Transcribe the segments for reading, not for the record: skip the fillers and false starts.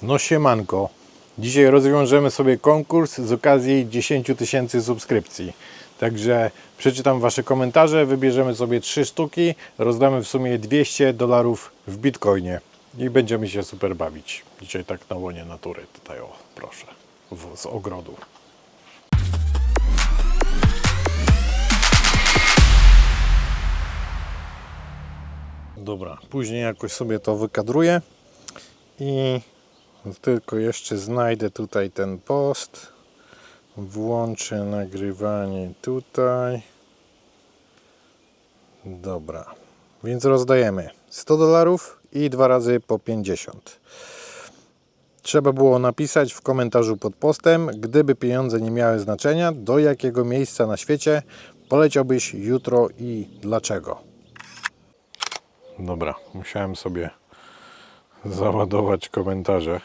No siemanko, dzisiaj rozwiążemy sobie konkurs z okazji 10 000 subskrypcji. Także przeczytam Wasze komentarze, wybierzemy sobie 3 sztuki, rozdamy w sumie $200 w bitcoinie i będziemy się super bawić. Dzisiaj tak na łonie natury, tutaj o, proszę, z ogrodu. Dobra, później jakoś sobie to wykadruję i tylko jeszcze znajdę tutaj ten post, włączę nagrywanie tutaj. Dobra, więc rozdajemy $100 i 2 razy po 50. Trzeba było napisać w komentarzu pod postem: gdyby pieniądze nie miały znaczenia, do jakiego miejsca na świecie poleciałbyś jutro i dlaczego? Dobra, musiałem sobie załadować komentarze,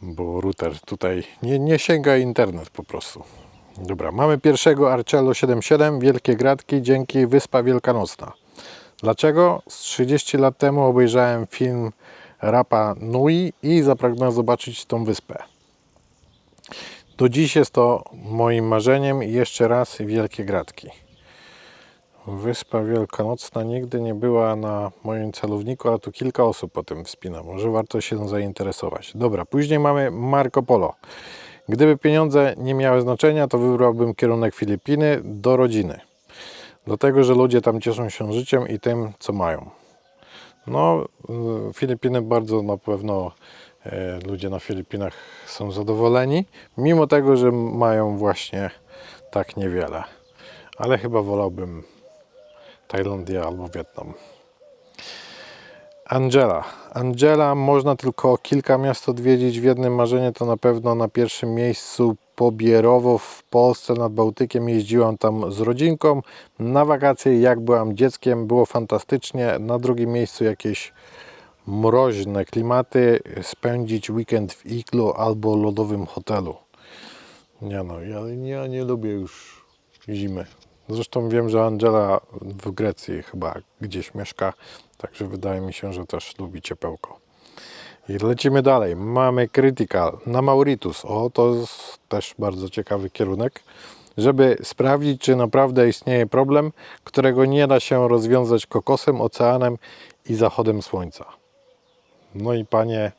bo router tutaj nie sięga internet po prostu. Dobra, mamy pierwszego Arcello 77, wielkie gratki, dzięki, Wyspa Wielkanocna. Dlaczego? Z 30 lat temu obejrzałem film Rapa Nui i zapragnąłem zobaczyć tą wyspę. Do dziś jest to moim marzeniem i jeszcze raz wielkie gratki. Wyspa Wielkanocna nigdy nie była na moim celowniku, a tu kilka osób po tym wspina. Może warto się zainteresować. Dobra, później mamy Marco Polo. Gdyby pieniądze nie miały znaczenia, to wybrałbym kierunek Filipiny do rodziny. Dlatego, że ludzie tam cieszą się życiem i tym, co mają. No, Filipiny bardzo na pewno, ludzie na Filipinach są zadowoleni, mimo tego, że mają właśnie tak niewiele. Ale chyba wolałbym Tajlandię albo Wietnam. Angela, można tylko kilka miast odwiedzić w jednym marzeniu, to na pewno na pierwszym miejscu Pobierowo w Polsce nad Bałtykiem. Jeździłam tam z rodzinką na wakacje, jak byłam dzieckiem, było fantastycznie. Na drugim miejscu jakieś mroźne klimaty, spędzić weekend w iglu albo lodowym hotelu. Nie no, ja nie lubię już zimy. Zresztą wiem, że Angela w Grecji chyba gdzieś mieszka, także wydaje mi się, że też lubi ciepełko. I lecimy dalej. Mamy Critical na Mauritius. O, to jest też bardzo ciekawy kierunek, żeby sprawdzić, czy naprawdę istnieje problem, którego nie da się rozwiązać kokosem, oceanem i zachodem słońca. No i panie,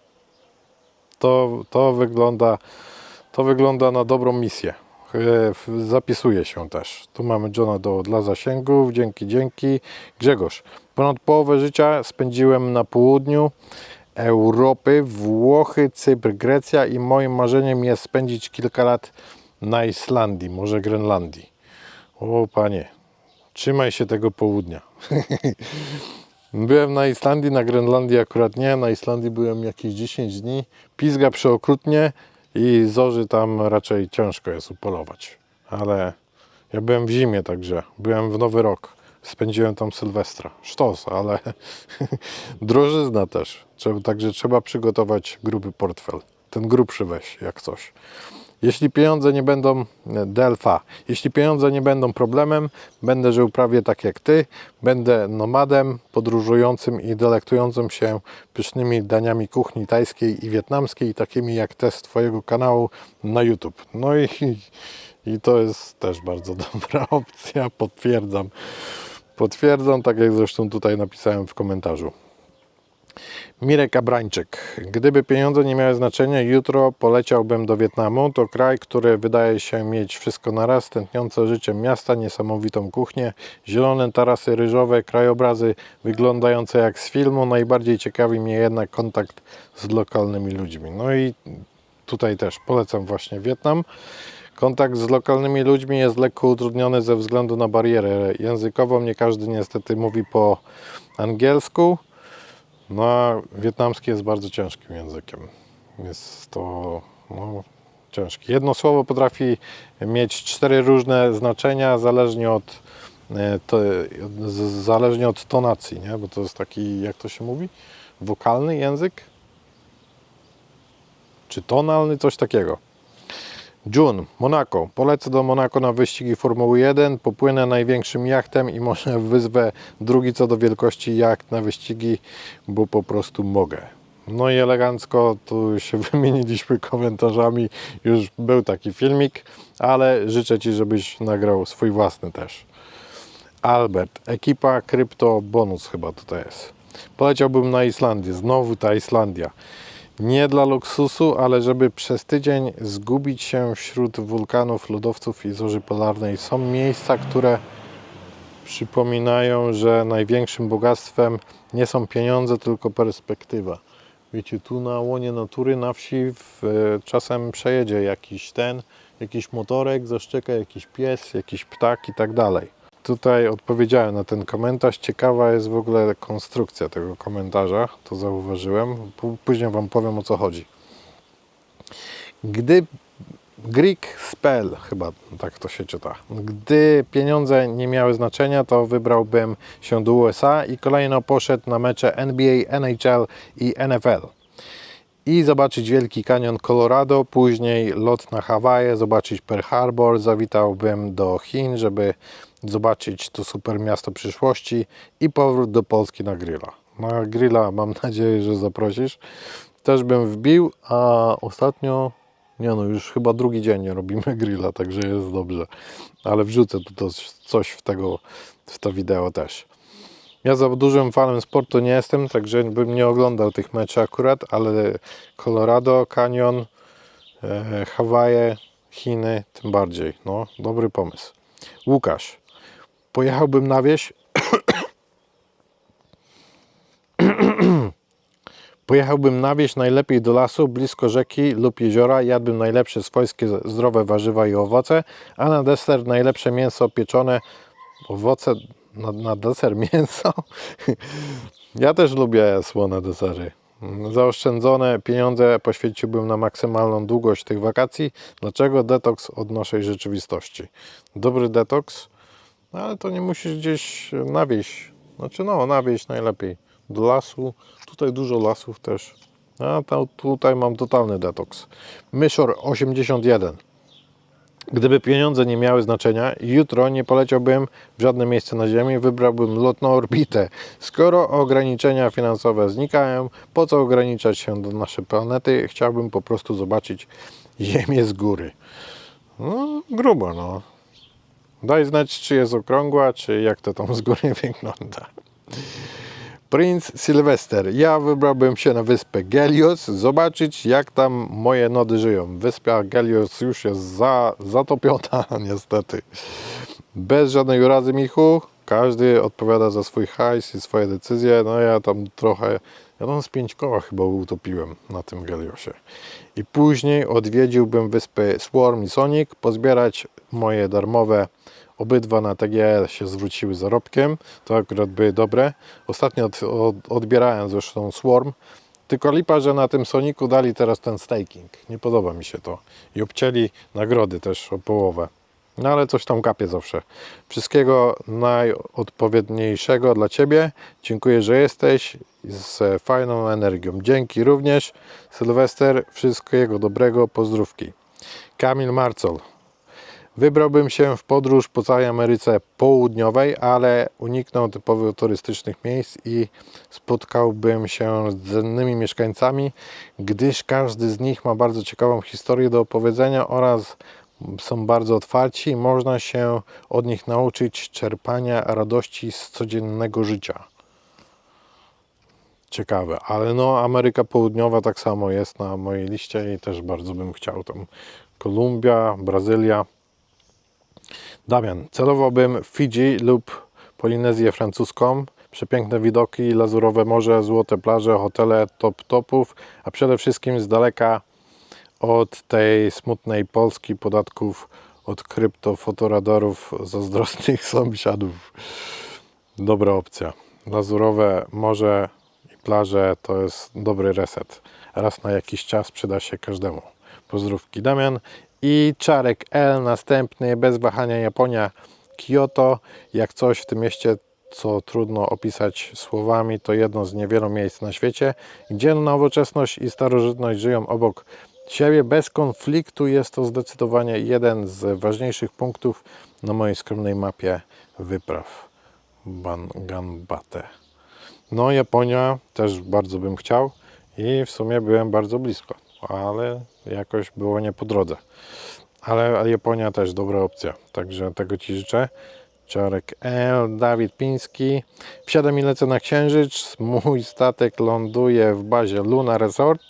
to wygląda na dobrą misję. Zapisuje się też. Tu mamy Johna dla zasięgów. Dzięki. Grzegorz. Ponad połowę życia spędziłem na południu Europy, Włochy, Cypr, Grecja i moim marzeniem jest spędzić kilka lat na Islandii, może Grenlandii. O panie, trzymaj się tego południa. Byłem na Islandii, na Grenlandii akurat nie. Na Islandii byłem jakieś 10 dni. Pizga przeokrutnie i zorzy tam raczej ciężko jest upolować. Ale ja byłem w zimie, także byłem w Nowy Rok. Spędziłem tam Sylwestra. Sztos, ale drożyzna też. Także trzeba przygotować gruby portfel. Ten grubszy weź, jak coś. Jeśli pieniądze nie będą jeśli pieniądze nie będą problemem, będę żył prawie tak jak ty. Będę nomadem, podróżującym i delektującym się pysznymi daniami kuchni tajskiej i wietnamskiej, takimi jak te z twojego kanału na YouTube. No i to jest też bardzo dobra opcja, potwierdzam. Potwierdzam, tak jak zresztą tutaj napisałem w komentarzu. Mirek Abrańczyk. Gdyby pieniądze nie miały znaczenia, jutro poleciałbym do Wietnamu. To kraj, który wydaje się mieć wszystko naraz, tętniące życiem miasta, niesamowitą kuchnię, zielone tarasy ryżowe, krajobrazy wyglądające jak z filmu. Najbardziej ciekawi mnie jednak kontakt z lokalnymi ludźmi. No i tutaj też polecam właśnie Wietnam. Kontakt z lokalnymi ludźmi jest lekko utrudniony ze względu na barierę językową. Nie każdy niestety mówi po angielsku. No a wietnamski jest bardzo ciężkim językiem. Jest to ciężkie. Jedno słowo potrafi mieć 4 różne znaczenia zależnie od tonacji, nie? Bo to jest taki, jak to się mówi? Wokalny język? Czy tonalny? Coś takiego. June, Monako. Polecę do Monako na wyścigi Formuły 1, popłynę największym jachtem i może wyzwę drugi co do wielkości jacht na wyścigi, bo po prostu mogę. No i elegancko tu się wymieniliśmy komentarzami. Już był taki filmik, ale życzę Ci, żebyś nagrał swój własny też. Albert, ekipa Krypto Bonus chyba tutaj jest. Poleciałbym na Islandię, znowu ta Islandia. Nie dla luksusu, ale żeby przez tydzień zgubić się wśród wulkanów, lodowców i zorzy polarnej. Są miejsca, które przypominają, że największym bogactwem nie są pieniądze, tylko perspektywa. Wiecie, tu na łonie natury, na wsi czasem przejedzie jakiś motorek, zaszczeka jakiś pies, jakiś ptak i tak dalej. Tutaj odpowiedziałem na ten komentarz. Ciekawa jest w ogóle konstrukcja tego komentarza, to zauważyłem. Później Wam powiem, o co chodzi. Gdy Greek Spell, chyba tak to się czyta. Gdy pieniądze nie miały znaczenia, to wybrałbym się do USA i kolejno poszedł na mecze NBA, NHL i NFL. I zobaczyć Wielki Kanion Colorado, później lot na Hawaje, zobaczyć Pearl Harbor, zawitałbym do Chin, żeby zobaczyć to super miasto przyszłości i powrót do Polski na grilla. Na grilla mam nadzieję, że zaprosisz. Też bym wbił, a ostatnio, już chyba drugi dzień nie robimy grilla, także jest dobrze. Ale wrzucę tu coś w to wideo też. Ja za dużym fanem sportu nie jestem, także bym nie oglądał tych meczy akurat, ale Colorado, Canyon, Hawaje, Chiny tym bardziej. No, dobry pomysł. Łukasz, pojechałbym na wieś. Pojechałbym na wieś, najlepiej do lasu, blisko rzeki lub jeziora. Jadłbym najlepsze swojskie zdrowe warzywa i owoce, a na deser najlepsze mięso pieczone. Owoce na deser mięso? Ja też lubię słone desery. Zaoszczędzone pieniądze poświęciłbym na maksymalną długość tych wakacji. Dlaczego? Detoks od naszej rzeczywistości. Dobry detoks, ale to nie musisz gdzieś na wieś. Znaczy na wieś najlepiej. Do lasu. Tutaj dużo lasów też. A tutaj mam totalny detoks. Myszor 81. Gdyby pieniądze nie miały znaczenia, jutro nie poleciałbym w żadne miejsce na Ziemi, wybrałbym lot na orbitę. Skoro ograniczenia finansowe znikają, po co ograniczać się do naszej planety? Chciałbym po prostu zobaczyć Ziemię z góry. No, grubo, no. Daj znać, czy jest okrągła, czy jak to tam z góry wygląda. Prince Sylwester. Ja wybrałbym się na wyspę Gelios, zobaczyć jak tam moje nody żyją. Wyspa Gelios już jest zatopiona niestety. Bez żadnej urazy, Michu. Każdy odpowiada za swój hajs i swoje decyzje. No ja tam z 5 koła chyba utopiłem na tym Geliosie. I później odwiedziłbym wyspy Swarm i Sonic, pozbierać moje darmowe. Obydwa na TGE się zwróciły zarobkiem, to akurat były dobre. Ostatnio odbierałem zresztą Swarm, tylko lipa, że na tym Sonicu dali teraz ten staking. Nie podoba mi się to. I obcięli nagrody też o połowę. No ale coś tam kapie zawsze. Wszystkiego najodpowiedniejszego dla Ciebie. Dziękuję, że jesteś z fajną energią. Dzięki również. Sylwester, wszystkiego dobrego, pozdrówki. Kamil Marcol. Wybrałbym się w podróż po całej Ameryce Południowej, ale uniknął typowych turystycznych miejsc i spotkałbym się z cennymi mieszkańcami, gdyż każdy z nich ma bardzo ciekawą historię do opowiedzenia oraz są bardzo otwarci i można się od nich nauczyć czerpania radości z codziennego życia. Ciekawe, ale Ameryka Południowa tak samo jest na mojej liście i też bardzo bym chciał tam. Kolumbia, Brazylia. Damian, celowałbym Fidżi lub Polinezję francuską. Przepiękne widoki, lazurowe morze, złote plaże, hotele topów, a przede wszystkim z daleka od tej smutnej Polski, podatków, od kryptofotoradarów, zazdrosnych sąsiadów. Dobra opcja. Lazurowe morze i plaże to jest dobry reset. Raz na jakiś czas przyda się każdemu. Pozdrówki, Damian. I Czarek L, następny, bez wahania Japonia, Kyoto. Jak coś w tym mieście, co trudno opisać słowami, to jedno z niewielu miejsc na świecie, gdzie nowoczesność i starożytność żyją obok siebie bez konfliktu. Jest to zdecydowanie jeden z ważniejszych punktów na mojej skromnej mapie wypraw. Ganbate. Japonia też bardzo bym chciał. I w sumie byłem bardzo blisko, ale jakoś było nie po drodze. Ale Japonia też dobra opcja, także tego Ci życzę. Czarek L, Dawid Piński. Wsiadam i lecę na Księżyc. Mój statek ląduje w bazie Luna Resort,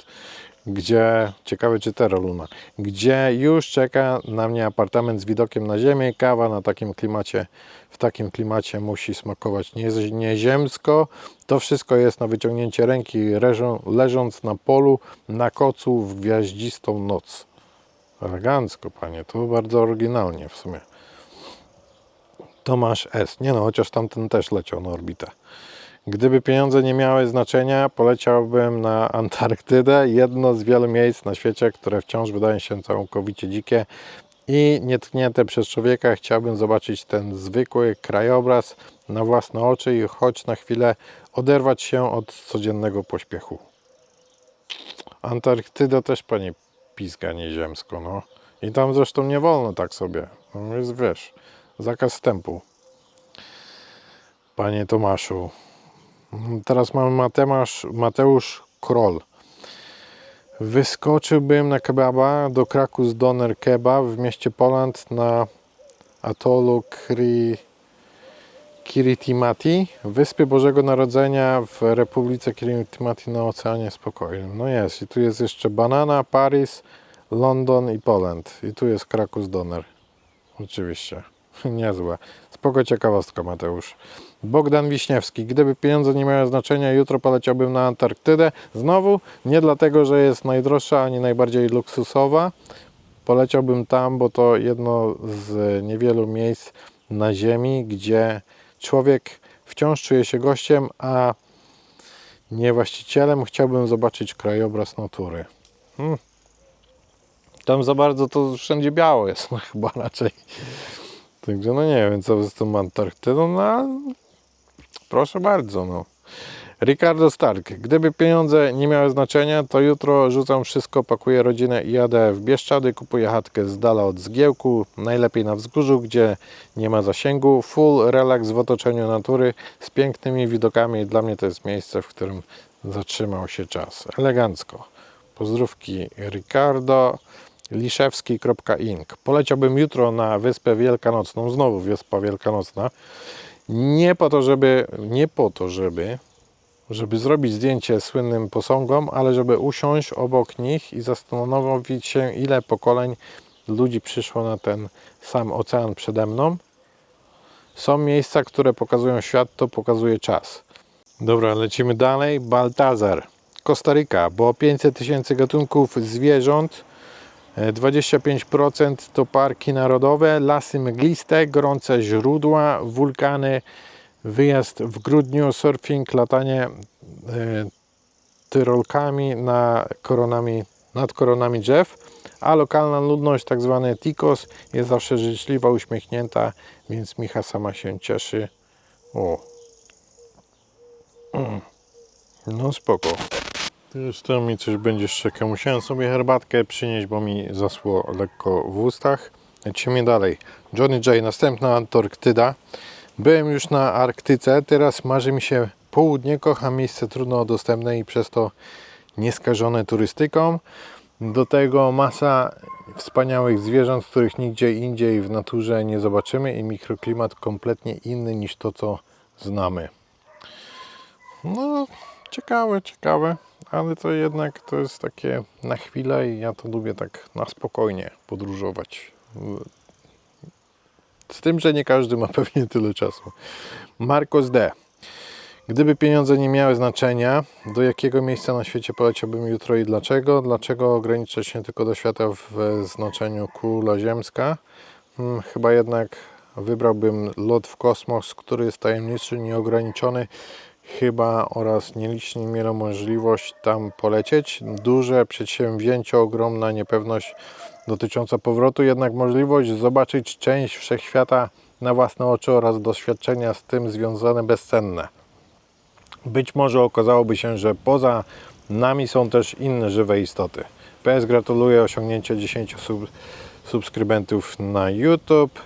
gdzie, ciekawe czy Terra Luna, gdzie już czeka na mnie apartament z widokiem na ziemię. Kawa na takim klimacie, w takim klimacie musi smakować nieziemsko. To wszystko jest na wyciągnięcie ręki, leżąc na polu, na kocu w gwiaździstą noc. Elegancko, panie, to bardzo oryginalnie w sumie. Tomasz S. Nie no, chociaż tamten też leciał na orbitę. Gdyby pieniądze nie miały znaczenia, poleciałbym na Antarktydę. Jedno z wielu miejsc na świecie, które wciąż wydają się całkowicie dzikie i nietknięte przez człowieka. Chciałbym zobaczyć ten zwykły krajobraz na własne oczy i choć na chwilę oderwać się od codziennego pośpiechu. Antarktyda też, panie, pizga nieziemsko, no. I tam zresztą nie wolno tak sobie. No jest, wiesz, zakaz wstępu. Panie Tomaszu. Teraz mamy Mateusz Kroll. Wyskoczyłbym na kebaba do Krakus Doner Kebab w mieście Poland na atolu Kiritimati, Wyspy Bożego Narodzenia w Republice Kiritimati na Oceanie Spokojnym. No jest, i tu jest jeszcze Banana, Paris, London i Poland. I tu jest Krakus Doner. Oczywiście. Niezłe. Spoko ciekawostka, Mateusz. Bogdan Wiśniewski. Gdyby pieniądze nie miały znaczenia, jutro poleciałbym na Antarktydę. Znowu, nie dlatego, że jest najdroższa, ani najbardziej luksusowa. Poleciałbym tam, bo to jedno z niewielu miejsc na Ziemi, gdzie człowiek wciąż czuje się gościem, a nie właścicielem. Chciałbym zobaczyć krajobraz natury. Tam za bardzo to wszędzie biało jest, no chyba raczej. Także no nie wiem, co z tą Antarktydą, no proszę bardzo, no. Ricardo Stark. Gdyby pieniądze nie miały znaczenia, to jutro rzucam wszystko, pakuję rodzinę i jadę w Bieszczady, kupuję chatkę z dala od zgiełku, najlepiej na wzgórzu, gdzie nie ma zasięgu, full relaks w otoczeniu natury z pięknymi widokami. Dla mnie to jest miejsce, w którym zatrzymał się czas. Elegancko. Pozdrówki Ricardo. Liszewski.ing. Poleciałbym jutro na Wyspę Wielkanocną, znowu Wyspa Wielkanocna, nie po to, żeby zrobić zdjęcie słynnym posągom, ale żeby usiąść obok nich i zastanowić się, ile pokoleń ludzi przyszło na ten sam ocean przede mną. Są miejsca, które pokazują świat, to pokazuje czas. Dobra, lecimy dalej. Baltazar. Kostaryka, bo 500 000 gatunków zwierząt, 25% to parki narodowe, lasy mgliste, gorące źródła, wulkany, wyjazd w grudniu, surfing, latanie tyrolkami nad koronami drzew, a lokalna ludność, tak zwany tikos, jest zawsze życzliwa, uśmiechnięta, więc Micha sama się cieszy. O. No spoko. Już to mi coś będzie szczekał. Musiałem sobie herbatkę przynieść, bo mi zasło lekko w ustach. Lecimy dalej. Johnny J. Następna Antarktyda. Byłem już na Arktyce. Teraz marzy mi się południe. Kocham miejsce trudno dostępne i przez to nieskażone turystyką. Do tego masa wspaniałych zwierząt, których nigdzie indziej w naturze nie zobaczymy i mikroklimat kompletnie inny niż to, co znamy. No, ciekawe. Ale to jednak to jest takie na chwilę i ja to lubię tak na spokojnie podróżować. Z tym, że nie każdy ma pewnie tyle czasu. Marcos D. Gdyby pieniądze nie miały znaczenia, do jakiego miejsca na świecie poleciałbym jutro i dlaczego? Dlaczego ograniczać się tylko do świata w znaczeniu kula ziemska? Chyba jednak wybrałbym lot w kosmos, który jest tajemniczy, nieograniczony. Chyba oraz nieliczni mieli możliwość tam polecieć. Duże przedsięwzięcie, ogromna niepewność dotycząca powrotu, jednak możliwość zobaczyć część wszechświata na własne oczy oraz doświadczenia z tym związane bezcenne. Być może okazałoby się, że poza nami są też inne żywe istoty. PS gratuluję osiągnięcia 10 subskrybentów na YouTube.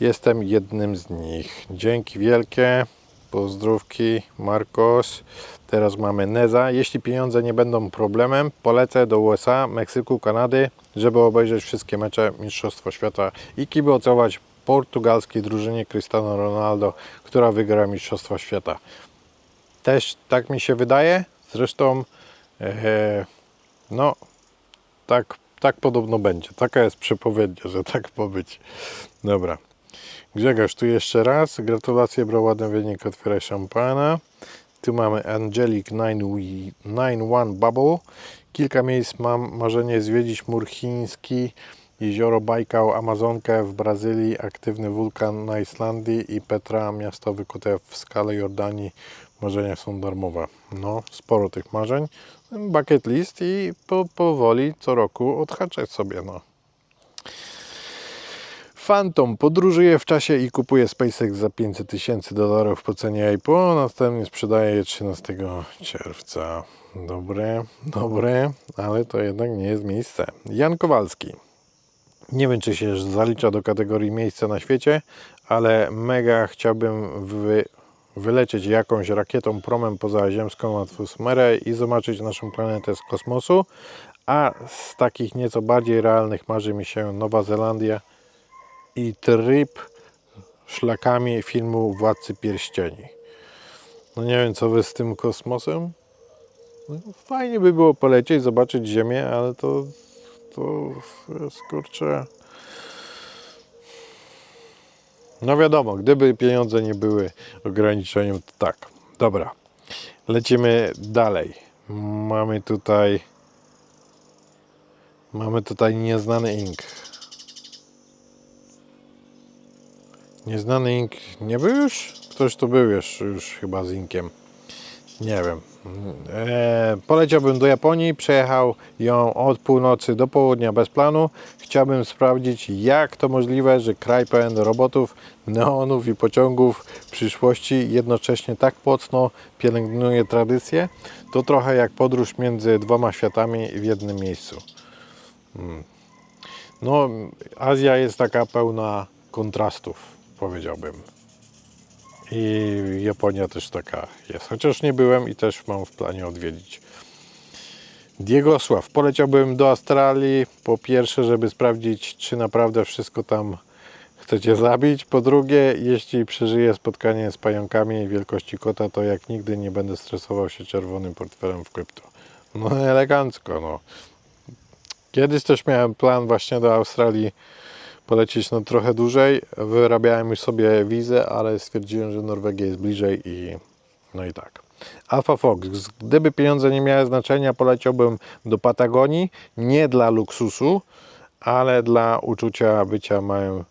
Jestem jednym z nich. Dzięki wielkie. Pozdrówki, Marcos. Teraz mamy Neza. Jeśli pieniądze nie będą problemem, polecę do USA, Meksyku, Kanady, żeby obejrzeć wszystkie mecze Mistrzostwa Świata i kibicować portugalskiej drużynie Cristiano Ronaldo, która wygra Mistrzostwa Świata. Też tak mi się wydaje. Zresztą no tak podobno będzie. Taka jest przepowiednia, że tak ma być. Dobra. Grzegorz, tu jeszcze raz. Gratulacje, bro, ładny wynik, otwieraj szampana. Tu mamy Angelic 91 Bubble. Kilka miejsc mam marzenie zwiedzić: mur chiński, jezioro Bajkał, Amazonkę w Brazylii, aktywny wulkan na Islandii i Petra, miasto wykute w skale Jordanii. Marzenia są darmowe. No, sporo tych marzeń. Bucket list i powoli co roku odhaczać sobie, no. Phantom podróżuje w czasie i kupuje SpaceX za $500 000 po cenie IPO, następnie sprzedaje je 13 czerwca. Dobre, ale to jednak nie jest miejsce. Jan Kowalski. Nie wiem, czy się zalicza do kategorii miejsca na świecie, ale mega chciałbym wylecieć jakąś rakietą promem pozaziemską na atmosferę i zobaczyć naszą planetę z kosmosu, a z takich nieco bardziej realnych marzy mi się Nowa Zelandia i tryb szlakami filmu Władcy Pierścieni. No nie wiem, co wy z tym kosmosem. No, fajnie by było polecieć, zobaczyć Ziemię, ale to jest, kurczę. No wiadomo, gdyby pieniądze nie były ograniczeniem, to tak. Dobra, lecimy dalej. Mamy tutaj nieznany ink. Nieznany ink nie był już? Ktoś tu był już chyba z inkiem. Nie wiem. Poleciałbym do Japonii, przejechał ją od północy do południa bez planu. Chciałbym sprawdzić, jak to możliwe, że kraj pełen robotów, neonów i pociągów w przyszłości jednocześnie tak mocno pielęgnuje tradycję. To trochę jak podróż między dwoma światami w jednym miejscu. No, Azja jest taka pełna kontrastów, powiedziałbym. I Japonia też taka jest. Chociaż nie byłem i też mam w planie odwiedzić. Diegosław. Poleciałbym do Australii. Po pierwsze, żeby sprawdzić, czy naprawdę wszystko tam chcecie zabić. Po drugie, jeśli przeżyję spotkanie z pająkami wielkości kota, to jak nigdy nie będę stresował się czerwonym portfelem w krypto. No elegancko, no. Kiedyś też miałem plan właśnie do Australii polecieć no trochę dłużej. Wyrabiałem już sobie wizę, ale stwierdziłem, że Norwegia jest bliżej i no i tak. Alpha Fox. Gdyby pieniądze nie miały znaczenia, poleciałbym do Patagonii. Nie dla luksusu, ale dla uczucia bycia małym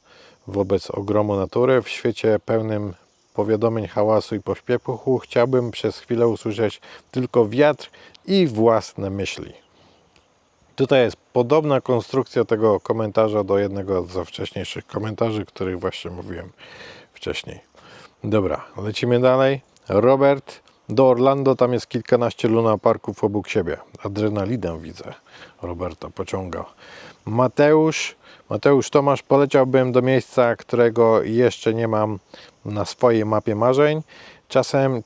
wobec ogromu natury. W świecie pełnym powiadomień, hałasu i pośpiechu chciałbym przez chwilę usłyszeć tylko wiatr i własne myśli. Tutaj jest podobna konstrukcja tego komentarza do jednego ze wcześniejszych komentarzy, których właśnie mówiłem wcześniej. Dobra, lecimy dalej. Robert, do Orlando, tam jest kilkanaście lunaparków obok siebie. Adrenalinę widzę. Roberta pociąga. Mateusz Tomasz, poleciałbym do miejsca, którego jeszcze nie mam na swojej mapie marzeń. Czasem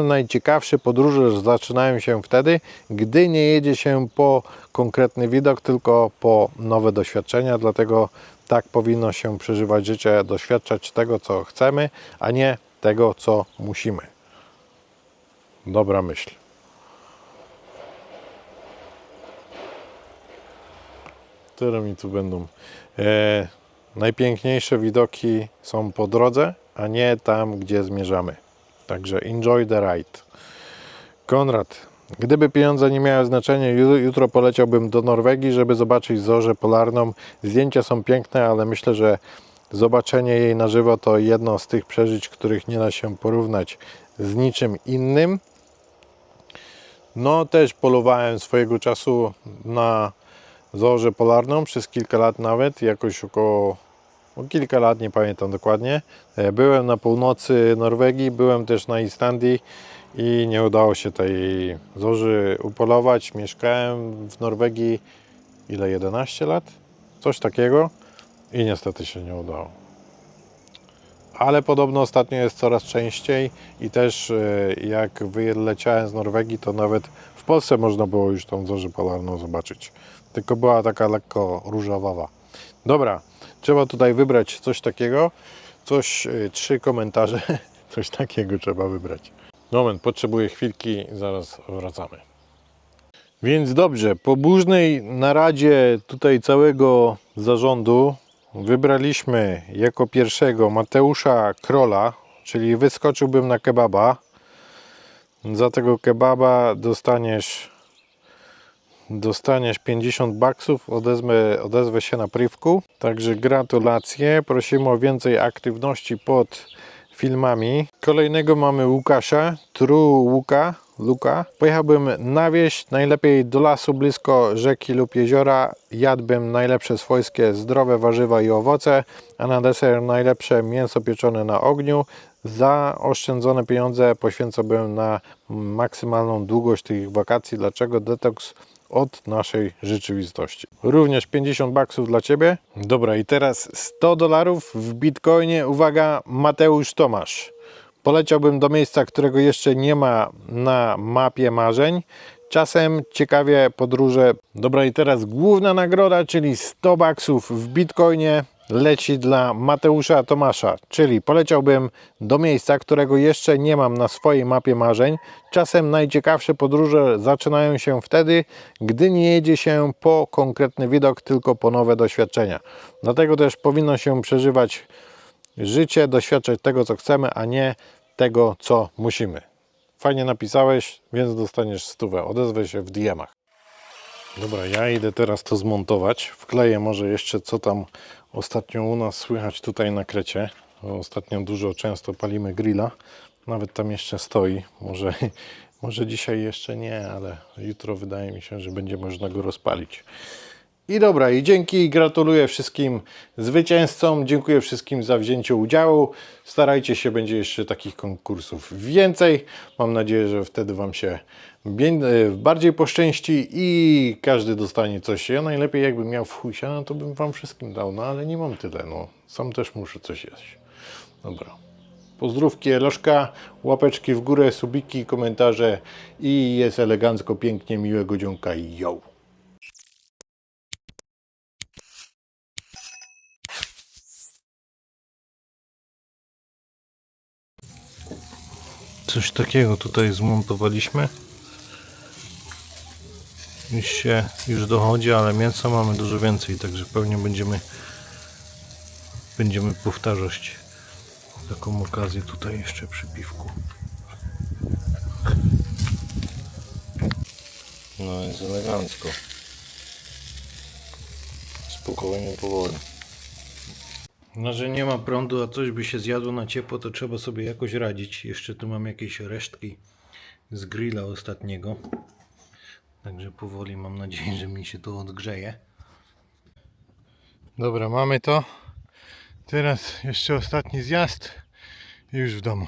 najciekawsze podróże zaczynają się wtedy, gdy nie jedzie się po konkretny widok, tylko po nowe doświadczenia. Dlatego tak powinno się przeżywać życie, doświadczać tego, co chcemy, a nie tego, co musimy. Dobra myśl. Które mi tu będą? Najpiękniejsze widoki są po drodze, a nie tam, gdzie zmierzamy. Także enjoy the ride. Konrad. Gdyby pieniądze nie miały znaczenia, jutro poleciałbym do Norwegii, żeby zobaczyć zorzę polarną. Zdjęcia są piękne, ale myślę, że zobaczenie jej na żywo to jedno z tych przeżyć, których nie da się porównać z niczym innym. No też polowałem swojego czasu na zorzę polarną przez kilka lat nawet, jakoś około kilka lat, nie pamiętam dokładnie. Byłem na północy Norwegii, byłem też na Islandii i nie udało się tej zorzy upolować. Mieszkałem w Norwegii 11 lat? Coś takiego i niestety się nie udało. ale podobno ostatnio jest coraz częściej i też jak wyleciałem z Norwegii, to nawet w Polsce można było już tą zorzę polarną zobaczyć. Tylko była taka lekko różowawa. Dobra, trzeba tutaj wybrać coś takiego, 3 komentarze, coś takiego trzeba wybrać. Moment, potrzebuję chwilki, zaraz wracamy. Więc dobrze, po burznej naradzie tutaj całego zarządu wybraliśmy jako pierwszego Mateusza Krola, czyli wyskoczyłbym na kebaba. Za tego kebaba dostaniesz 50 baksów, odezwę się na privku. Także gratulacje, prosimy o więcej aktywności pod filmami. Kolejnego mamy Łukasza, Luka. Pojechałbym na wieś, najlepiej do lasu blisko rzeki lub jeziora. Jadłbym najlepsze swojskie zdrowe warzywa i owoce, a na deser najlepsze mięso pieczone na ogniu. Za oszczędzone pieniądze poświęcałbym na maksymalną długość tych wakacji. Dlaczego? Detoks od naszej rzeczywistości. Również 50 baksów dla Ciebie. Dobra, i teraz $100 w bitcoinie. Uwaga, Mateusz Tomasz. Poleciałbym do miejsca, którego jeszcze nie ma na mapie marzeń. Czasem ciekawie podróże. Dobra, i teraz główna nagroda, czyli 100 baksów w bitcoinie leci dla Mateusza Tomasza, czyli poleciałbym do miejsca, którego jeszcze nie mam na swojej mapie marzeń. Czasem najciekawsze podróże zaczynają się wtedy, gdy nie jedzie się po konkretny widok, tylko po nowe doświadczenia. Dlatego też powinno się przeżywać życie, doświadczać tego, co chcemy, a nie tego, co musimy. Fajnie napisałeś, więc dostaniesz 100. Odezwę się w DM-ach. Dobra, ja idę teraz to zmontować. Wkleję może jeszcze, co tam ostatnio u nas słychać tutaj na Krecie. Ostatnio często palimy grilla. Nawet tam jeszcze stoi. Może dzisiaj jeszcze nie, ale jutro wydaje mi się, że będzie można go rozpalić. I dobra, i dzięki, i gratuluję wszystkim zwycięzcom, dziękuję wszystkim za wzięcie udziału. Starajcie się, będzie jeszcze takich konkursów więcej. Mam nadzieję, że wtedy Wam się bardziej poszczęści i każdy dostanie coś. Ja najlepiej jakbym miał w chuj siana, to bym Wam wszystkim dał, no ale nie mam tyle, no. Sam też muszę coś jeść. Dobra. Pozdrówki, elożka, łapeczki w górę, subiki, komentarze i jest elegancko, pięknie, miłego dzionka i yo! Coś takiego tutaj zmontowaliśmy. Już dochodzi, ale mięsa mamy dużo więcej, także pewnie będziemy powtarzać taką okazję tutaj jeszcze przy piwku. No jest elegancko. Spokojnie, powoli. No, że nie ma prądu, a coś by się zjadło na ciepło, to trzeba sobie jakoś radzić. Jeszcze tu mam jakieś resztki z grilla ostatniego. Także powoli mam nadzieję, że mi się to odgrzeje. Dobra, mamy to. Teraz jeszcze ostatni zjazd i już w domu.